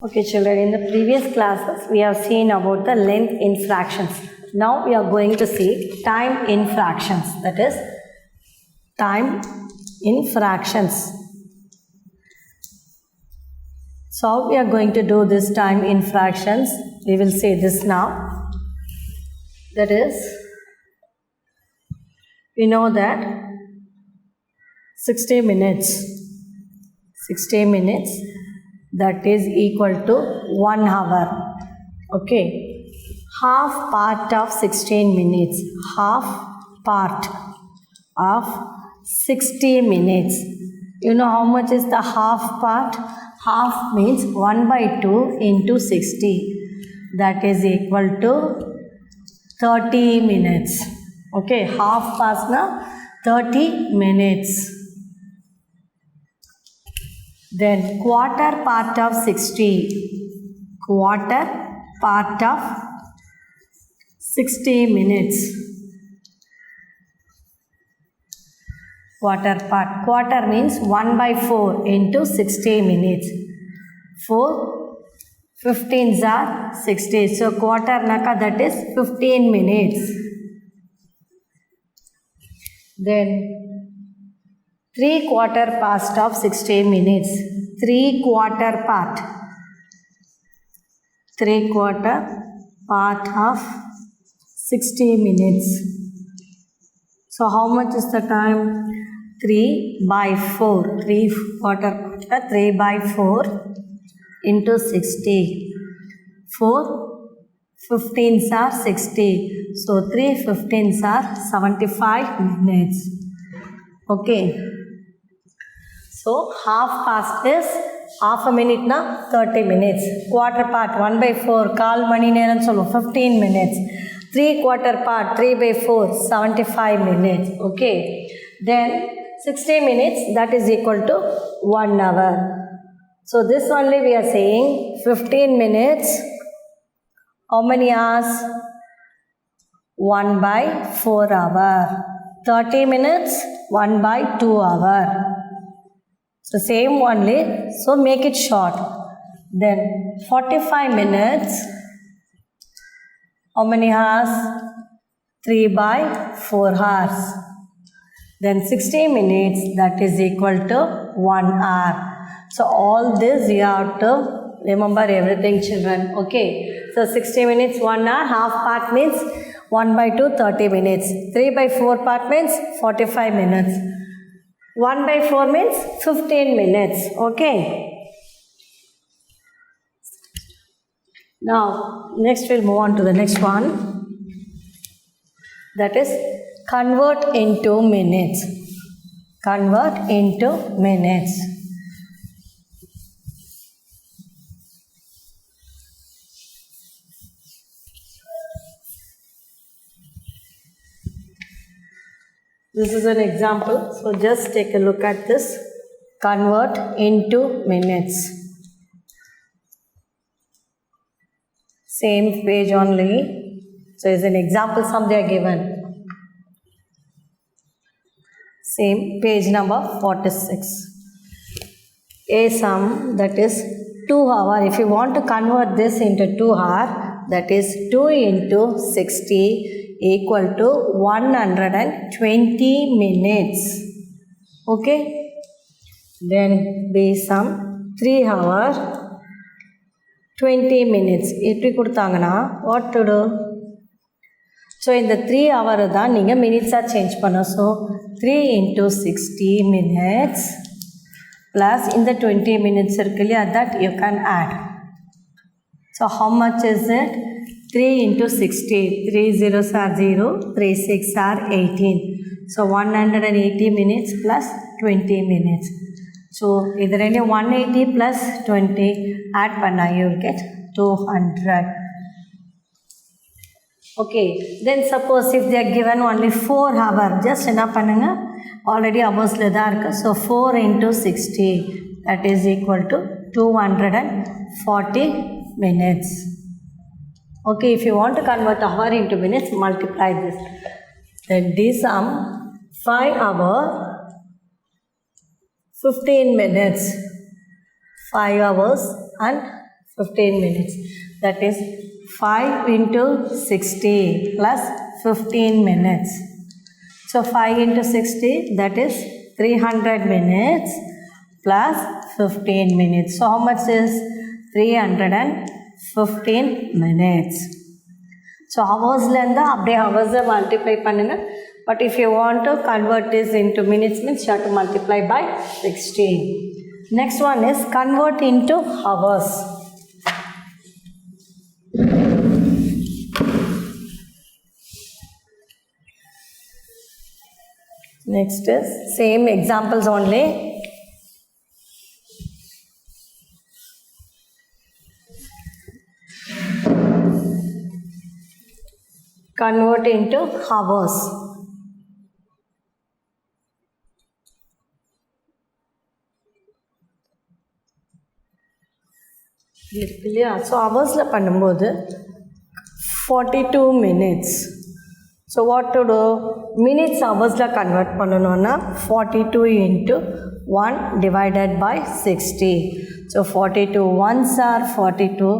Okay children, in the previous classes we have seen about the length in fractions. Now we are going to see time in fractions, that is time in fractions. So how we are going to do this time in fractions? We will say this now. That is, we know that 60 minutes that is equal to 1 hour. Okay, half part of 16 minutes, half part of 60 minutes. You know how much is the half part? Half means 1 by 2 into 60, that is equal to 30 minutes. Okay, half part na 30 minutes. Then quarter part of 60, quarter part of 60 minutes. Quarter means 1 by 4 into 60 minutes. 4 15s are 60. So quarter naka, that is 15 minutes. Then 3/4 part of 60 minutes. 3/4 part. 3/4 part of 60 minutes. So how much is the time? 3 by 4. 3/4 part 3 by 4 into 60. 4 15s are 60. So 3 15s are 75 minutes. Okay. So half past is half a minute na 30 minutes. Quarter part 1 by 4 kaal mani neram sollu 15 minutes. 3/4 part 3 by 4 75 minutes. Okay. Then 60 minutes, that is equal to 1 hour. So this only we are saying 15 minutes. How many hours? 1 by 4 hour. 30 minutes 1 by 2 hour. So same only, so make it short. Then 45 minutes, how many hours? 3 by 4 hours. Then 60 minutes, that is equal to 1 hour. So all this you have to remember everything children. Okay, so 60 minutes 1 hour, half part means 1 by 2 30 minutes. 3 by 4 part means 45 minutes. 1 by 4 means 15 minutes. Okay. Now, next we'll move on to the next one. That is convert into minutes. Convert into minutes. This is an example. So just take a look at this. Convert into minutes. Same page only. So it's an example sum they are given. Same page number 46. A sum, that is 2 hour. If you want to convert this into 2 hour, that is 2 into 60 equal to 120 minutes. Okay. Then B sum 3 hour 20 minutes. எப்படி கொடுத்தாங்கன்னா what to do? So இந்த 3 hour தான் நீங்கள் மினிட்ஸாக change பண்ணோம். So 3 into 60 minutes plus இந்த 20 minutes இருக்கு இல்லையா, that you can add. So how much is it? 3 into 60, 3 zeros are 0, 3 6 are 18. So 180 minutes plus 20 minutes. So either any 180 plus 20 add panna, you will get 200. Okay, then suppose if they are given only 4 hour, just enna pannunga, already hours la da irukku. So 4 into 60, that is equal to 240 minutes. Okay, if you want to convert hour into minutes, multiply this. Then D sum 5 hour 15 minutes. 5 hours and 15 minutes. That is 5 into 60 plus 15 minutes. So 5 into 60, that is 300 minutes plus 15 minutes. So how much is 315 minutes? So hours lenda abde hours multiply pannunga. But if you want to convert this into minutes means you have to multiply by 60. Next one is convert into hours. Next is same examples only. Convert into hours. So hours la பண்ணும்போது 42 minutes. So what to do? Minutes hours la convert பண்ணனும்னா 42 into 1 divided by 60. So 42 ones are 42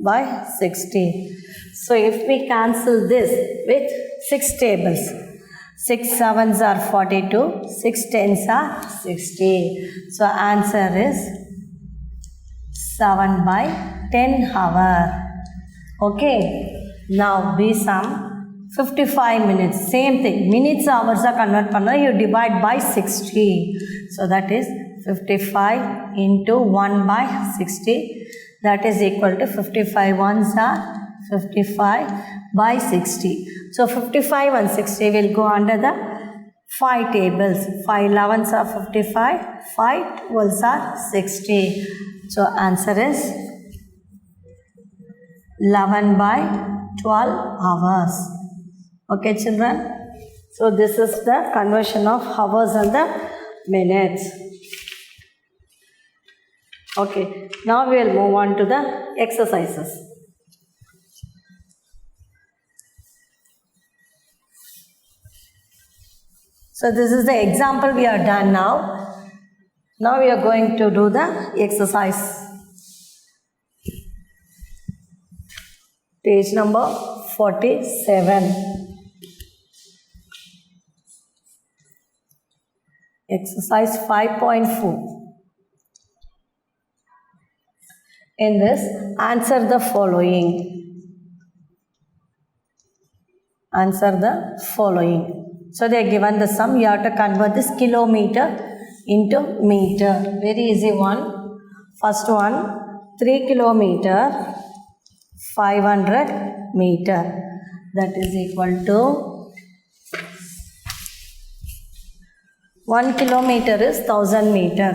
by 60. So if we cancel this with 6 tables, 6 sevens are 42, 6 tens are 60. So answer is 7 by 10 hour. Okay. Now we sum 55 minutes. Same thing. Minutes hours are convert panna. You divide by 60. So that is 55 into 1 by 60. That is equal to 55 ones are 55 by 60. So 55 and 60 will go under the 5 tables. 5 11s are 55. 5 12s are 60. So answer is 11 by 12 hours. Okay children. So this is the conversion of hours and the minutes. Okay. Now we will move on to the exercises. So this is the example we are done now. Now we are going to do the exercise. Page number 47. Exercise 5.4. In this, answer the following. Answer the following. So they are given the sum. You have to convert this kilometer into meter. Very easy one. First one, 3 kilometer, 500 meter. That is equal to 1 kilometer is 1000 meter.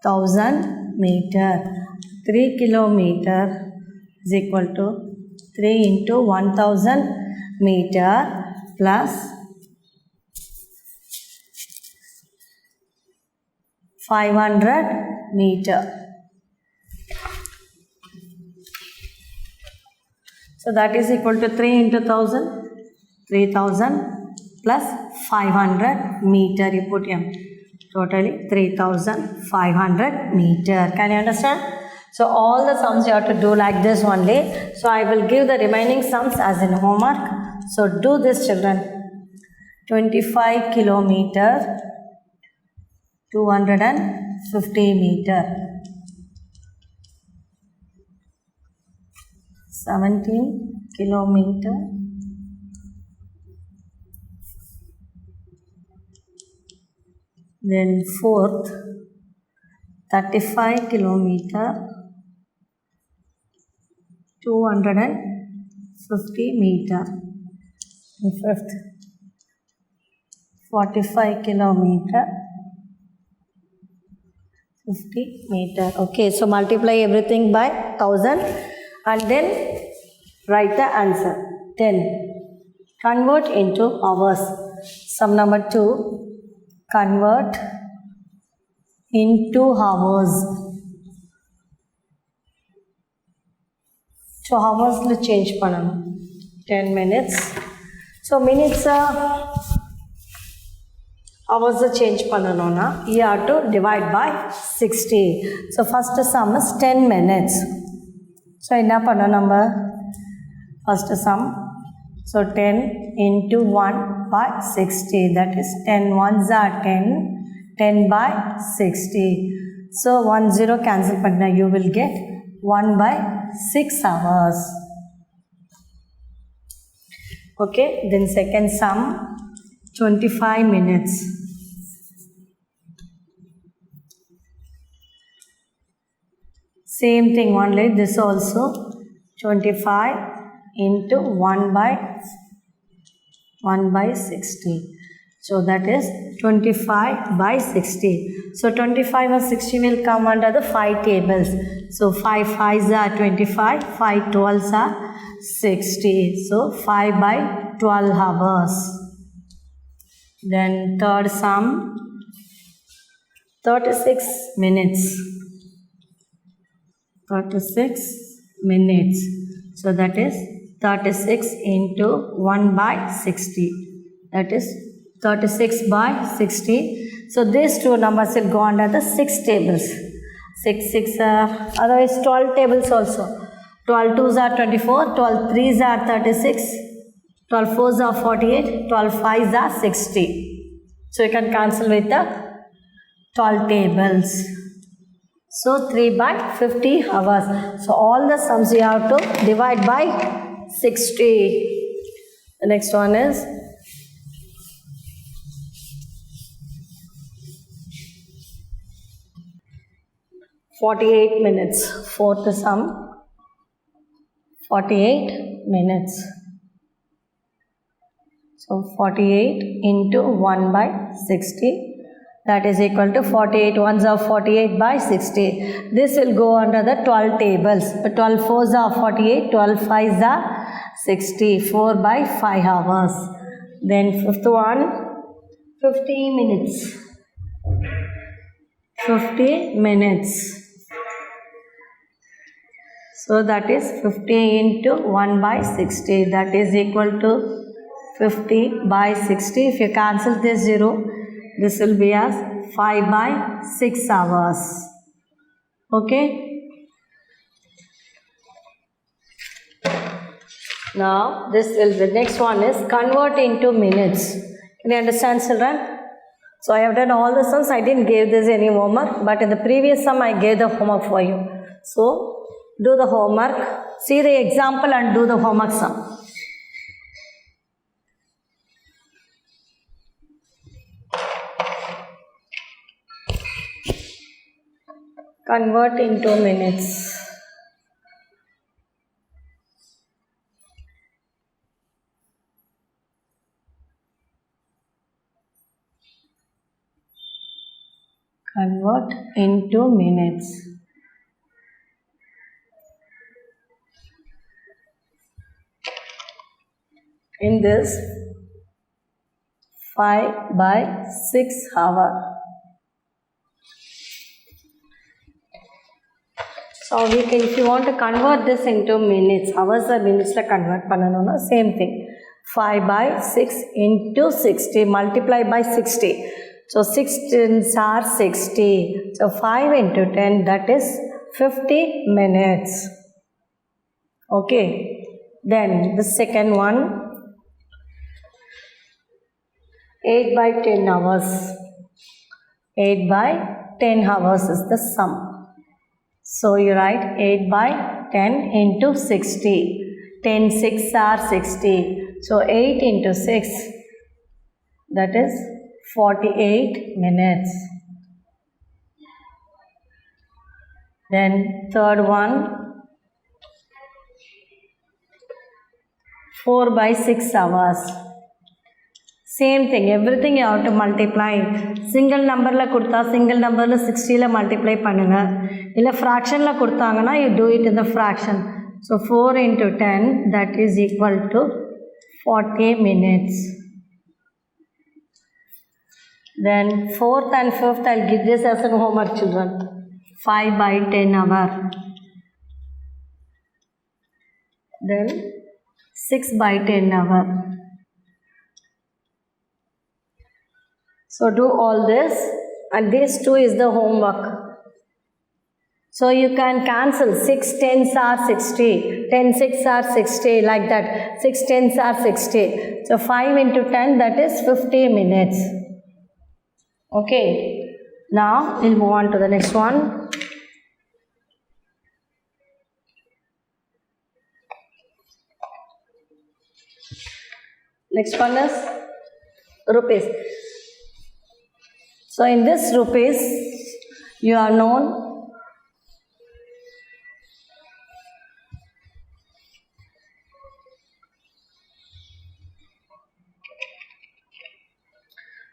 1000 meter. 3 kilometer is equal to 3 into 1000 meter plus 500 meter. So that is equal to 3 into 1000, 3000 plus 500 meter. You put here. Totally 3500 meter. Can you understand? So all the sums you have to do like this only. So I will give the remaining sums as in homework. So do this children. 25 kilometer, 250 meter. 17 kilometer, then fourth 35 kilometer, 250 meter. And fifth 45 kilometer, 50 meter. Okay, so multiply everything by 1000 and then write the answer. 10. Convert into hours. Sum number 2. Convert into hours. So hours will change panam. 10 minutes. So minutes are hours change பண்ணனும்னா you have to divide by 60. So first sum is 10 minutes. So என்ன பண்ணணும் நம்ம first sum, so 10 into 1 by 60, that is 10 ones are 10, 10 by 60. So 1 0 cancel பண்ணா you will get 1 by 6 hours. Okay, then second sum 25 minutes. Same thing, only this also 25 into 1 by 60. So that is 25 by 60. So 25 or 60 will come under the 5 tables. So 5 5s are 25, 5 12s are 60. So 5 by 12 hours. Then third sum 36 minutes. 36 minutes. So that is 36 into 1 by 60. That is 36 by 60. So these two numbers will go under the 6 tables. 6 6 otherwise 12 tables also. 12 2s are 24, 12 3s are 36, 12 4s are 48, 12 5s are 60. So you can cancel with the 12 tables. So 3 by 50 hours. So all the sums you have to divide by 60. The next one is (48 minutes). Fourth sum 48 minutes. So 48 into 1 by 60, that is equal to 48 ones are 48 by 60. This will go under the 12 tables. 12 4s are 48, 12 5s are 60. 4 by 5 hours. Then fifth one 50 minutes. 50 minutes. So that is 50 into 1 by 60, that is equal to 50 by 60. If you cancel this 0, this will be as 5 by 6 hours. Okay. Now this will be, next one is convert into minutes. Can you understand, children? So I have done all the sums. I didn't give this any homework, but in the previous sum I gave the homework for you. So do the homework, see the example and do the homework sum. Convert into minutes. Convert into minutes. In this 5 by 6 hour. So we can, if you want to convert this into minutes, hours or minutes la convert pananona, same thing. 5 by 6 into 60, multiply by 60. So 6 tens are 60. So 5 into 10, that is 50 minutes. Okay. Then the second one 8 by 10 hours. 8 by 10 hours is the sum. So you write 8 by 10 into 60. 10 6 are 60. So 8 into 6, that is 48 minutes. Then third one 4 by 6 hours. Same thing, everything you have to multiply. Single number la kudtha, single number la 60 la multiply பண்ணுங்க. இல்ல fraction la கொடுத்தாங்கன்னா you do it in the fraction. So 4 into 10, that is equal to 40 minutes. Then fourth and fifth, I'll give this as an homework, children. 5 by 10 hour. Then 6 by 10 hour. So do all this, and this 2 is the homework. So you can cancel 6 10s are 60, 10 6 are 60, like that. 6 10s are 60. So 5 into 10, that is 50 minutes. Okay. Now we'll move on to the next one. Next one is rupees. So in this rupees, you are known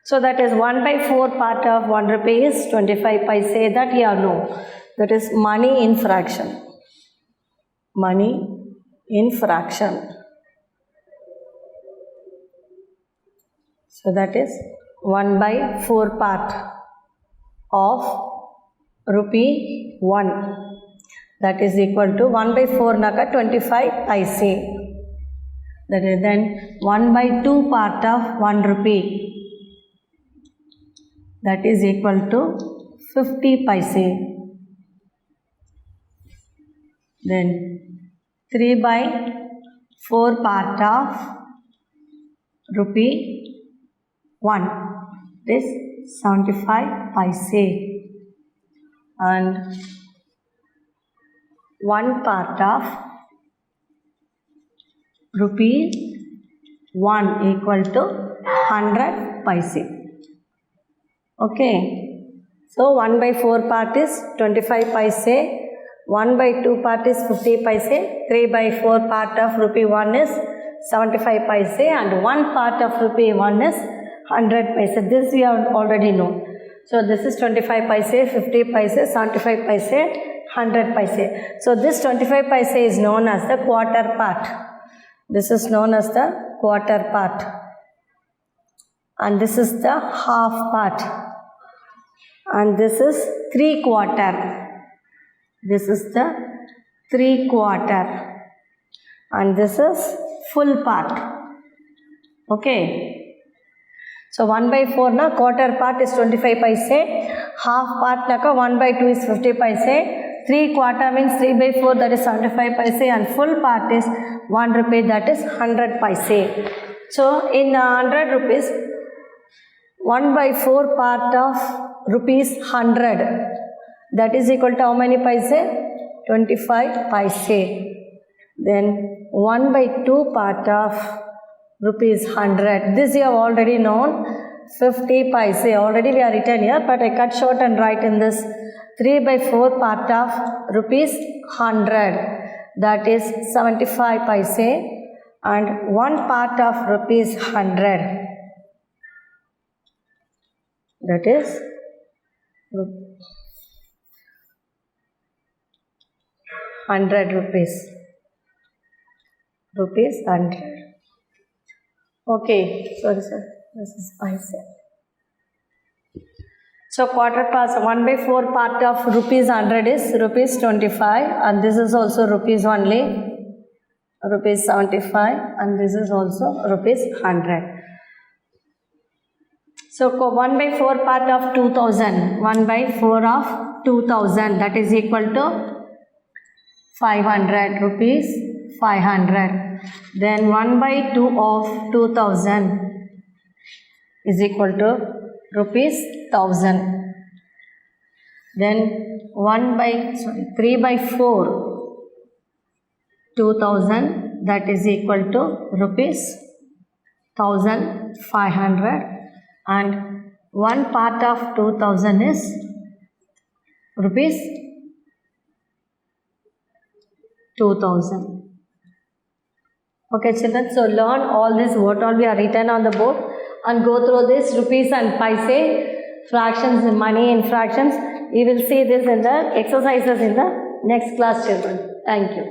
so that is 1 by 4 part of 1 rupee is 25 paise, that you know. That is money in fraction. Money in fraction. So that is 1 by 4 part of rupee 1. That is equal to 1 by 4 naka 25 paise. That is then 1 by 2 part of 1 rupee. That is equal to 50 paise. Then 3 by 4 part of rupee 1. This 75 paise. And 1 part of rupee 1 equal to 100 paise. Okay, so 1 by 4 part is 25 paise, 1 by 2 part is 50 paise, 3 by 4 part of rupee 1 is 75 paise, and 1 part of rupee 1 is 100 paise. This we have already known. So this is 25 paise, 50 paise, 75 paise, 100 paise. So this 25 paise is known as the quarter part. This is known as the quarter part. And this is the half part. And this is 3/4. This is the 3/4. And this is full part. Okay. So 1 by 4 na quarter part is 25 paise. Half part naka 1 by 2 is 50 paise. 3/4 means 3 by 4, that is 75 paise. And full part is 1 rupee, that is 100 paise. So in 100 rupees, 1 by 4 part of rupees 100, that is equal to how many paise? 25 paise. Then 1 by 2 part of rupees 100, this you have already known, 50 paise. Already we are written here, but I cut short and write in this. 3 by 4 part of rupees 100, that is 75 paise, and 1 part of rupees 100, that is 100 rupees. Rupees 100. Okay, sorry sir, this is paise. So quarter part, 1 by 4 part of rupees 100 is rupees 25, and this is also rupees only, rupees 75, and this is also rupees 100. So 1 by 4 part of 2000, 1 by 4 of 2000, that is equal to 500 rupees, 500. Then 1 by 2 of 2000 is equal to rupees 1000. Then 3 by 4 2000, that is equal to rupees 1500, and 1 part of 2000 is rupees 2000. Okay children, so learn all this, what all we are written on the board, and go through this rupees and paise, fractions and money in fractions. You will see this in the exercises in the next class children. Thank you.